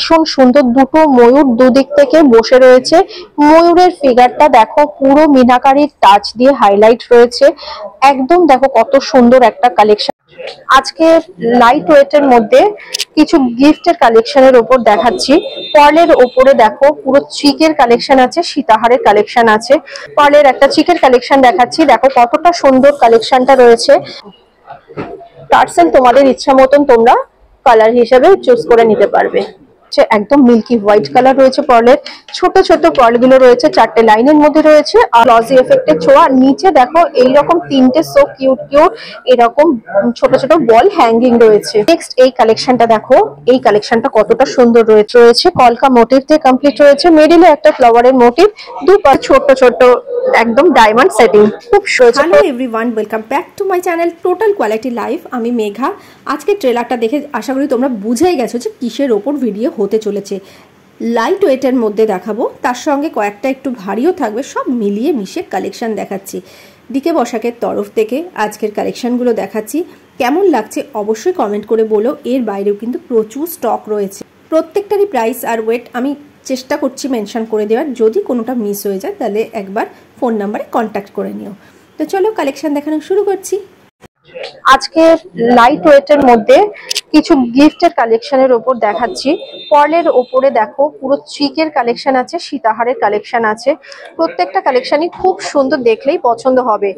ভীষণ সুন্দর। দুটো ময়ূর দুদিক থেকে বসে রয়েছে। ময়ূরের ফিগারটা দেখো পুরো মিনাকারির টাচ দিয়ে হাইলাইট রয়েছে। একদম দেখো কত সুন্দর একটা কালেকশন। আজকে লাইট ওয়েটের মধ্যে কিছু গিফটের কালেকশনের উপর দেখাচ্ছি। পার্লের ওপরে দেখো পুরো চিকের কালেকশন আছে, সীতাহারের কালেকশন আছে। পার্লের একটা চিকের কালেকশন দেখাচ্ছি, দেখো কতটা সুন্দর কালেকশনটা রয়েছে। টার্সেল তোমাদের ইচ্ছা মতন তোমরা কালার হিসেবে চুজ করে নিতে পারবে। একদম মিল্কি হোয়াইট কালার রয়েছে পার্লের। ছোট ছোট পার্ল গুলো রয়েছে, 4টে লাইনের মধ্যে রয়েছে আর গ্লসি এফেক্টের ছোঁয়া। নিচে দেখো এইরকম 3টে সো কিউট কিউট এরকম ছোট ছোট বল হ্যাঙ্গিং রয়েছে। নেক্সট এই কালেকশনটা দেখো, এই কালেকশনটা কতটা সুন্দর রয়েছে। কলকা মোটিভ দিয়ে কমপ্লিট রয়েছে। মিডিলে একটা ফ্লাওয়ারের মোটিভ, দুপাশে ছোট ছোট একদম ডায়মন্ড সেটিং, খুব সুন্দর। Hello everyone, welcome back to my channel total quality life. আমি মেঘা। আজকে ট্রেলারটা দেখে আশা করি তোমরা বুঝেই গেছো যে কিসের ওপর ভিডিও হতে চলেছে। লাইট ওয়েটের মধ্যে দেখাবো, তার সঙ্গে কয়েকটা একটু ভারীও থাকবে। সব মিলিয়ে মিশে কালেকশন দেখাচ্ছি। ডিকে বসাকের তরফ থেকে আজকের কালেকশনগুলো দেখাচ্ছি। কেমন লাগছে অবশ্যই কমেন্ট করে বলো। এর বাইরেও কিন্তু প্রচুর স্টক রয়েছে। প্রত্যেকটারই প্রাইস আর ওয়েট আমি চেষ্টা করছি মেনশন করে দেওয়ার। যদি কোনোটা মিস হয়ে যায় তাহলে একবার ফোন নাম্বারে কন্ট্যাক্ট করে নিও। তো চলো কালেকশন দেখানো শুরু করছি। আজকে লাইট ওয়েটের মধ্যে কিছু গিফটের কালেকশনের উপর দেখাচ্ছি। পার্লের ওপরে দেখো পুরো চিকের কালেকশন আছে, সীতাহারের কালেকশন আছে। প্রত্যেকটা কালেকশনই খুব সুন্দর, দেখলেই পছন্দ হবে।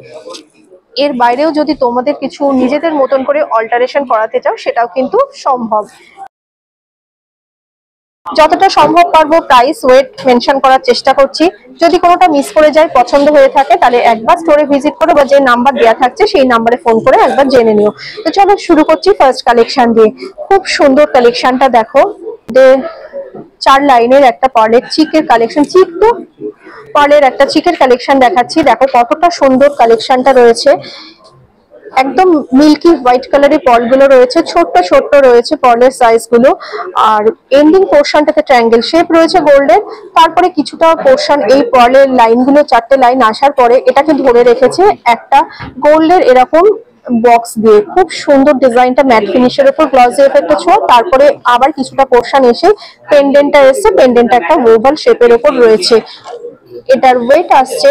এর বাইরেও যদি তোমাদের কিছু নিজেদের মতন করে অল্টারেশন করাতে চাও সেটাও কিন্তু সম্ভব। যতটা সম্ভব পারবো প্রাইস ওয়েট মেনশন করার চেষ্টা করছি। যদি কোনোটা মিস করে যায়, পছন্দ হয়ে থাকে, তাহলে একবার স্টোরে ভিজিট করো বা যে নাম্বার দেওয়া থাকছে সেই নাম্বারে ফোন করে একবার জেনে নিও। তো চলো শুরু করছি ফার্স্ট কালেকশন দিয়ে। খুব সুন্দর কালেকশনটা দেখো, 4 লাইনের একটা পার্লের চিকের কালেকশন। চিক তো পার্লের একটা চিকের কালেকশন দেখাচ্ছি, দেখো কতটা সুন্দর কালেকশনটা রয়েছে। একদম মিল্কি হোয়াইট কালারের পার্ল গুলো রয়েছে, ছোট্ট ছোট্ট রয়েছে পার্লের সাইজ গুলো। আর এন্ডিং পোর্শনটাতে ট্রায়াঙ্গেল শেপ রয়েছে গোল্ডের। তারপরে কিছুটা পোর্শন এই পার্লের লাইন গুলো, 4টে লাইন আসার পরে এটাকে ধরে রেখেছে একটা গোল্ডের এরকম বক্স দিয়ে। খুব সুন্দর ডিজাইনটা, ম্যাট ফিনিশের উপর গ্লসি এফেক্ট ছোঁয়া। তারপরে আবার কিছুটা পোর্শন এসে পেন্ডেন্টটা এসছে, পেন্ডেন্টটা একটা ওভাল শেপের উপর রয়েছে। এটার ওয়েট আসছে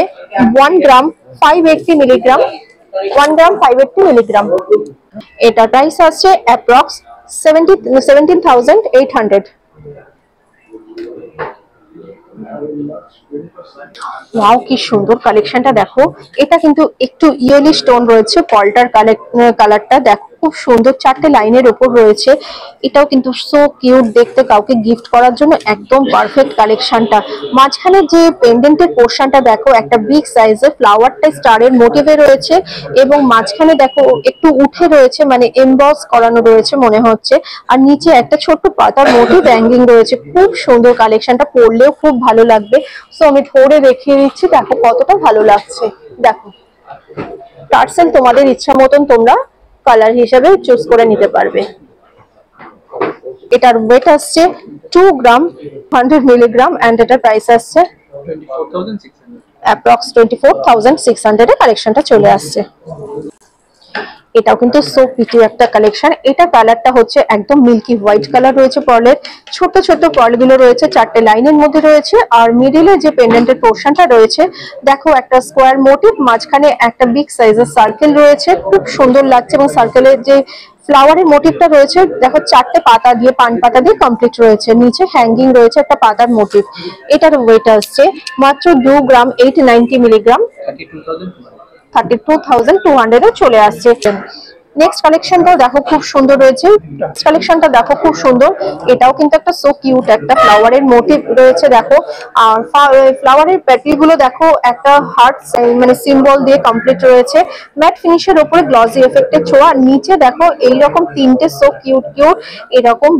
1 গ্রাম 580 মিলিগ্রাম। 1 গ্রাম 580 মিলিগ্রাম। এটা প্রাইস আছে অ্যাপ্রক্স 17,800। ওয়াও, কি সুন্দর কালেকশনটা দেখো। এটা কিন্তু একটু ইয়েলি স্টোন রয়েছে, পলটার কালারটা দেখো খুব সুন্দর। 4টে লাইনের উপর রয়েছে। এটাও কিন্তু সো কিউট দেখতে, কাউকে গিফট করার জন্য একদম পারফেক্ট কালেকশনটা। মাঝখানে যে পেন্ডেন্টের পোর্শনটা দেখো, একটা বিগ সাইজের ফ্লাওয়ারটা স্টারের মোটিভে রয়েছে এবং মাঝখানে দেখো একটু উঠে রয়েছে, মানে এমবস করানো রয়েছে মনে হচ্ছে। আর নিচে একটা ছোট্ট পাতার মোটিভ হ্যাঙ্গিং রয়েছে। খুব সুন্দর কালেকশনটা, পরলেও খুব ভালো লাগবে। সো আমি ধরে দেখিয়ে দিচ্ছি, দেখো কতটা ভালো লাগছে। দেখো টার্সেল তোমাদের ইচ্ছা মতন তোমরা কালার হিসেবে চুজ করে নিতে পারবে। এটার ওয়েট আসছে 2 গ্রাম 100 মিলিগ্রাম এন্ড এটার প্রাইস আসছে অ্যাপ্রক্স 24,600 এ কালেকশনটা চলে আসছে। এটাও কিন্তু সো পিটি একটা কালেকশন। এটা কালারটা হচ্ছে একদম মিল্কি হোয়াইট কালার রয়েছে পার্লের। ছোট ছোট পার্ল গুলো রয়েছে, 4টে লাইনের মধ্যে রয়েছে। আর মিডিলে যে পেন্ডেন্টের পোর্শনটা রয়েছে দেখো, একটা স্কোয়ার মোটিভ, মাঝখানে একটা বিগ সাইজের সার্কেল রয়েছে। খুব সুন্দর লাগছে। এবং সার্কেলের যে ফ্লাওয়ারের মোটিভটা রয়েছে দেখো, 4টে পাতা দিয়ে, পান পাতা দিয়ে কমপ্লিট রয়েছে। নিচে হ্যাঙ্গিং রয়েছে একটা পাতার মোটিভ। এটার ওয়েট আসছে মাত্র 2 গ্রাম 890 মিলিগ্রাম। 32,200 এ চলে আসছে। নেক্সট কালেকশনটাও দেখো খুব সুন্দর রয়েছে। কালেকশনটা দেখো খুব সুন্দর। এটাও কিন্তু একটা সো কিউট একটা ফ্লাওয়ারের মোটিভ রয়েছে দেখো। আর ফ্লাওয়ারের প্যাটেল গুলো দেখো একটা হার্ট মানে সিম্বল দিয়ে কমপ্লিট রয়েছে। ম্যাট ফিনিশের উপরে গ্লসি এফেক্টের ছোঁয়া। নিচে দেখো এইরকম 3টে সো কিউট কিউট এরকম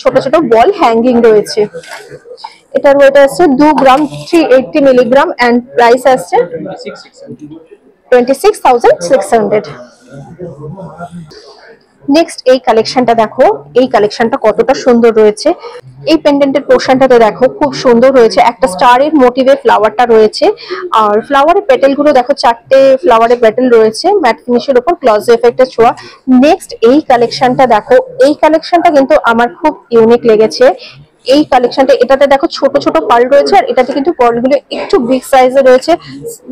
ছোট ছোট বল হ্যাঙ্গিং রয়েছে। এটার ওয়েট আসছে 2 গ্রাম 380 মিলিগ্রাম এন্ড প্রাইস আসছে 26,600। নেক্সট এই কালেকশনটা দেখো, এই কালেকশনটা কতটা সুন্দর রয়েছে। এই পেন্ডেন্টের পোর্শনটাতে দেখো খুব সুন্দর রয়েছে, একটা স্টারের মোটিভে ফ্লাওয়ারটা রয়েছে। আর ফ্লাওয়ারের পেটেল গুলো দেখো, 4টে ফ্লাওয়ারের পেটেল রয়েছে, ম্যাট ফিনিশের উপর গ্লসি এফেক্টের ছোঁয়া। নেক্সট এই কালেকশনটা দেখো, এই কালেকশনটা কিন্তু আমার খুব ইউনিক লেগেছে। এই কালেকশনটা, এটাতে দেখো ছোট ছোট পার্ল রয়েছে, আর এটাতে কিন্তু পার্লগুলো একটু বিগ সাইজে রয়েছে।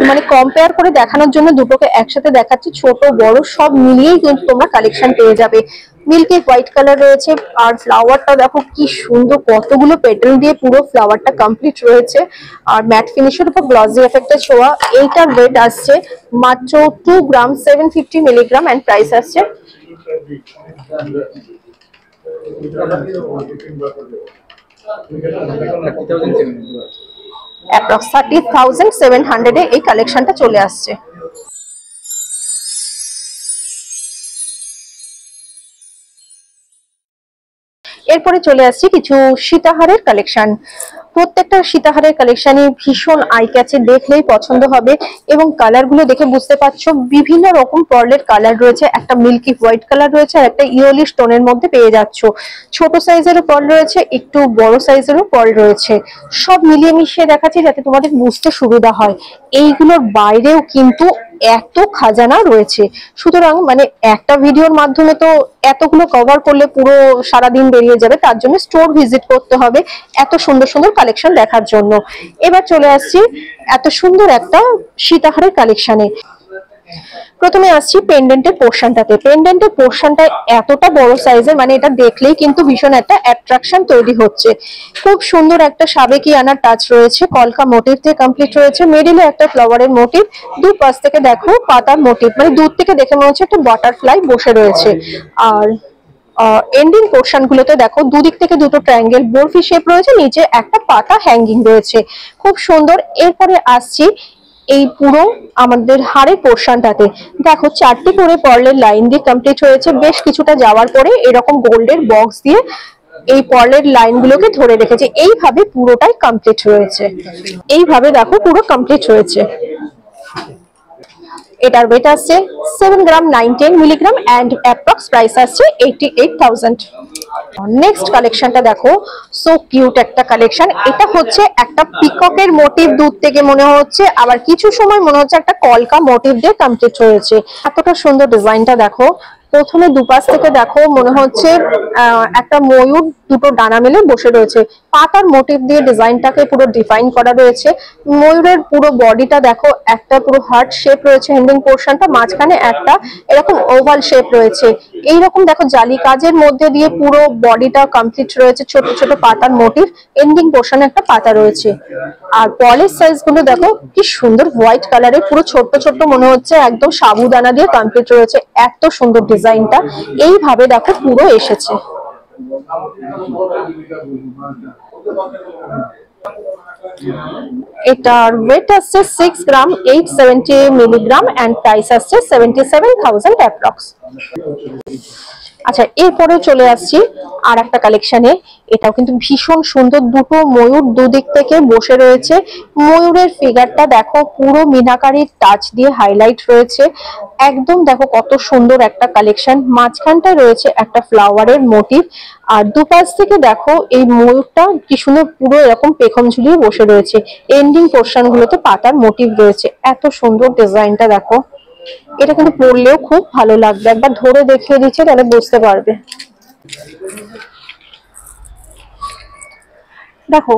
মানে কম্পেয়ার করে দেখানোর জন্য দুটোকে একসাথে দেখাচ্ছি, ছোট বড় সব মিলিয়েই কিন্তু তোমরা কালেকশন পেয়ে যাবে। মিল্কি হোয়াইট কালার রয়েছে, আর ফ্লাওয়ারটা দেখো কি সুন্দর, কতগুলো পেটাল দিয়ে পুরো ফ্লাওয়ারটা কমপ্লিট রয়েছে, আর ম্যাট ফিনিশের উপর গ্লসি এফেক্টের ছোঁয়া। এইটার ওয়েট আসছে মাত্র 2 গ্রাম 750 মিলিগ্রাম, এন্ড প্রাইস আসছে অ্যাপ্রক্স 30,700 এ এই কালেকশনটা চলে আসছে। এরপরে চলে আসছি কিছু সীতাহারের কালেকশন। প্রত্যেকটা সীতাহারের কালেকশনই ভীষণ আই ক্যাচে, দেখলেই পছন্দ হবে, এবং কালার গুলো দেখে বুঝতে পারছো বিভিন্ন রকম পার্লের কালার রয়েছে। একটা মিল্কি হোয়াইট কালার রয়েছে, আর একটা ইয়েলি স্টোনের মধ্যে পেয়ে যাচ্ছ। ছোট সাইজেরও পার্ল রয়েছে, একটু বড় সাইজেরও পার্ল রয়েছে, সব মিলিয়ে মিশিয়ে দেখাচ্ছি যাতে তোমাদের বুঝতে সুবিধা হয়। এইগুলোর বাইরেও কিন্তু এত খাজানা রয়েছে, সুতরাং মানে একটা ভিডিওর মাধ্যমে তো এতগুলো কভার করলে পুরো সারাদিন বেরিয়ে যাবে, তার জন্য স্টোর ভিজিট করতে হবে এত সুন্দর সুন্দর কালেকশন দেখার জন্য। এবার চলে আসছি এত সুন্দর একটা সীতাহারের কালেকশনে। প্রথমে আসছি পেন্ডেন্টের পোর্শনটাতে। পেন্ডেন্টের পোর্শনটা এতটা বড় সাইজের, মানে এটা দেখলেই কিন্তু ভীষণ একটা অ্যাট্রাকশন তৈরি হচ্ছে। খুব সুন্দর একটা সাবেকি আনার টাচ রয়েছে, কলকা মোটিভ দিয়ে কমপ্লিট রয়েছে। মিডিলে একটা ফ্লাওয়ারের মোটিভ, দুই পাশ থেকে দেখো পাতার মোটিভ, মানে দূর থেকে দেখে মনে হচ্ছে একটা বাটারফ্লাই বসে রয়েছে। আর এন্ডিং পোর্শন গুলোতে দেখো দুদিক থেকে দুটো ট্রায়াঙ্গেল বরফি শেপ রয়েছে, নিচে একটা পাতা হ্যাঙ্গিং রয়েছে, খুব সুন্দর। এরপরে আসছি এই পুরো আমাদের হাড়ের পোর্শনটাতে, দেখো 4টি করে পার্লের লাইন দিয়ে কমপ্লিট হয়েছে। বেশ কিছুটা যাওয়ার পরে এরকম গোল্ডের বক্স দিয়ে এই পার্লের লাইন গুলোকে ধরে রেখেছে, এইভাবে পুরোটাই কমপ্লিট রয়েছে। এইভাবে দেখো পুরো কমপ্লিট হয়েছে। এটার ওয়েট আসছে 7 গ্রাম 910 মিলিগ্রাম, এন্ড অ্যাপ্রক্স প্রাইস আসছে 88,000। নেক্সট কালেকশনটা দেখো, সো কিউট একটা কালেকশন। এটা হচ্ছে একটা পিককের মোটিভ দূর থেকে মনে হচ্ছে, আবার কিছু সময় মনে হচ্ছে একটা কলকা মোটিভ দিয়ে কমপ্লিট হয়েছে। এতটা সুন্দর ডিজাইনটা দেখো। প্রথমে দুপাশ থেকে দেখো মনে হচ্ছে একটা ময়ূর দুটো ডানা মেলে বসে রয়েছে, পাতার মোটিভ দিয়ে ডিজাইনটাকে পুরো ডিফাইন করা রয়েছে। ময়ূরের পুরো বডিটা দেখো একটা পুরো হার্ট শেপ রয়েছে, এন্ডিং পোর্শনটা মাঝখানে একটা এরকম ওভাল শেপ রয়েছে। এইরকম দেখো জালি কাজের মধ্যে দিয়ে পুরো বডিটা কমপ্লিট রয়েছে, ছোট ছোট পাতার মোটিভ, এন্ডিং পোর্শনে একটা পাতা রয়েছে। আর পলের সাইজ গুলো দেখো কি সুন্দর, হোয়াইট কালারের পুরো ছোট্ট ছোট্ট মনে হচ্ছে একদম সাবুদানা দিয়ে কমপ্লিট রয়েছে। এত সুন্দর ডিজাইনটা এইভাবে দেখো পুরো এসেছে। এটার ওয়েট আসছে 6 গ্রাম 870 মিলিগ্রাম, এন্ড প্রাইস আসছে 77,000 অ্যাপ্রক্স। আচ্ছা, এরপরে চলে আসছি আর একটা কালেকশনে। এটাও কিন্তু ভীষণ সুন্দর, দুটো ময়ূর দুদিক থেকে বসে রয়েছে। ময়ূরের ফিগারটা দেখো পুরো মিনাকারির টাচ দিয়ে হাইলাইট রয়েছে, একদম দেখো কত সুন্দর একটা কালেকশন। মাঝখানটায় রয়েছে একটা ফ্লাওয়ারের মোটিভ, আর দুপাশ থেকে দেখো এই ময়ূরটা কি সুন্দর পুরো এরকম পেখম ঝুলিয়ে বসে রয়েছে। এন্ডিং পোর্শন গুলোতে পাতার মোটিভ রয়েছে। এত সুন্দর ডিজাইনটা দেখো, এটা কিন্তু পরলেও খুব ভালো লাগবে। একবার ধরে দেখিয়ে দিচ্ছে তাহলে বুঝতে পারবে। দেখো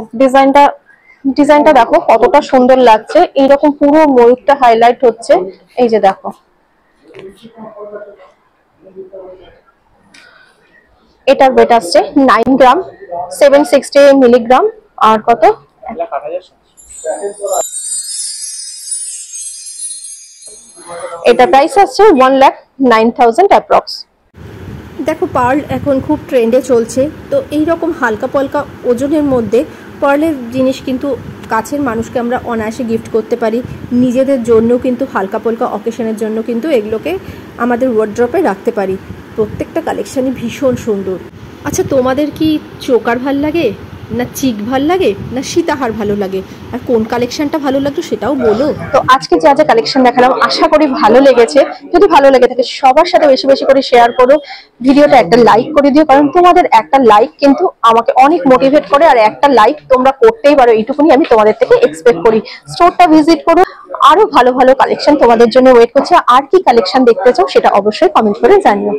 ডিজাইনটা দেখো কতটা সুন্দর লাগছে, এইরকম পুরো ময়ূরটা হাইলাইট হচ্ছে। এই যে দেখো, এটার ওয়েট আসছে 9 গ্রাম 760 মিলিগ্রাম, আর কত এটা প্রাইস আসছে 1,09,000 অ্যাপ্রক্স। দেখো পার্ল এখন খুব ট্রেন্ডে চলছে, তো এই রকম হালকা পালকা ওজনের মধ্যে পার্লের জিনিস কিন্তু কাছের মানুষকে আমরা অনায়াসে গিফট করতে পারি। নিজেদের জন্য কিন্তু হালকা পালকা অকেশনের জন্য কিন্তু এগুলোকে আমাদের ওয়ার্ড্রপে রাখতে পারি। প্রত্যেকটা কালেকশানই ভীষণ সুন্দর। আচ্ছা, তোমাদের কি চোকার ভাল লাগে, না চিক ভাল লাগে, না সীতাহার ভালো লাগে, আর কোন কালেকশনটা ভালো লাগলো সেটাও বলো। তো আজকে যা যা কালেকশন দেখালাম আশা করি ভালো লেগেছে। যদি ভালো লেগে থাকে সবার সাথে বেশি বেশি করে শেয়ার করো, ভিডিওটা একটা লাইক করে দিও, কারণ তোমাদের একটা লাইক কিন্তু আমাকে অনেক মোটিভেট করে, আর একটা লাইক তোমরা করতেই পারো, এইটুকুনি আমি তোমাদের থেকে এক্সপেক্ট করি। স্টোরটা ভিজিট করো, আরো ভালো ভালো কালেকশন তোমাদের জন্য ওয়েট করছে। আর কি কালেকশন দেখতে চাও সেটা অবশ্যই কমেন্ট করে জানিও।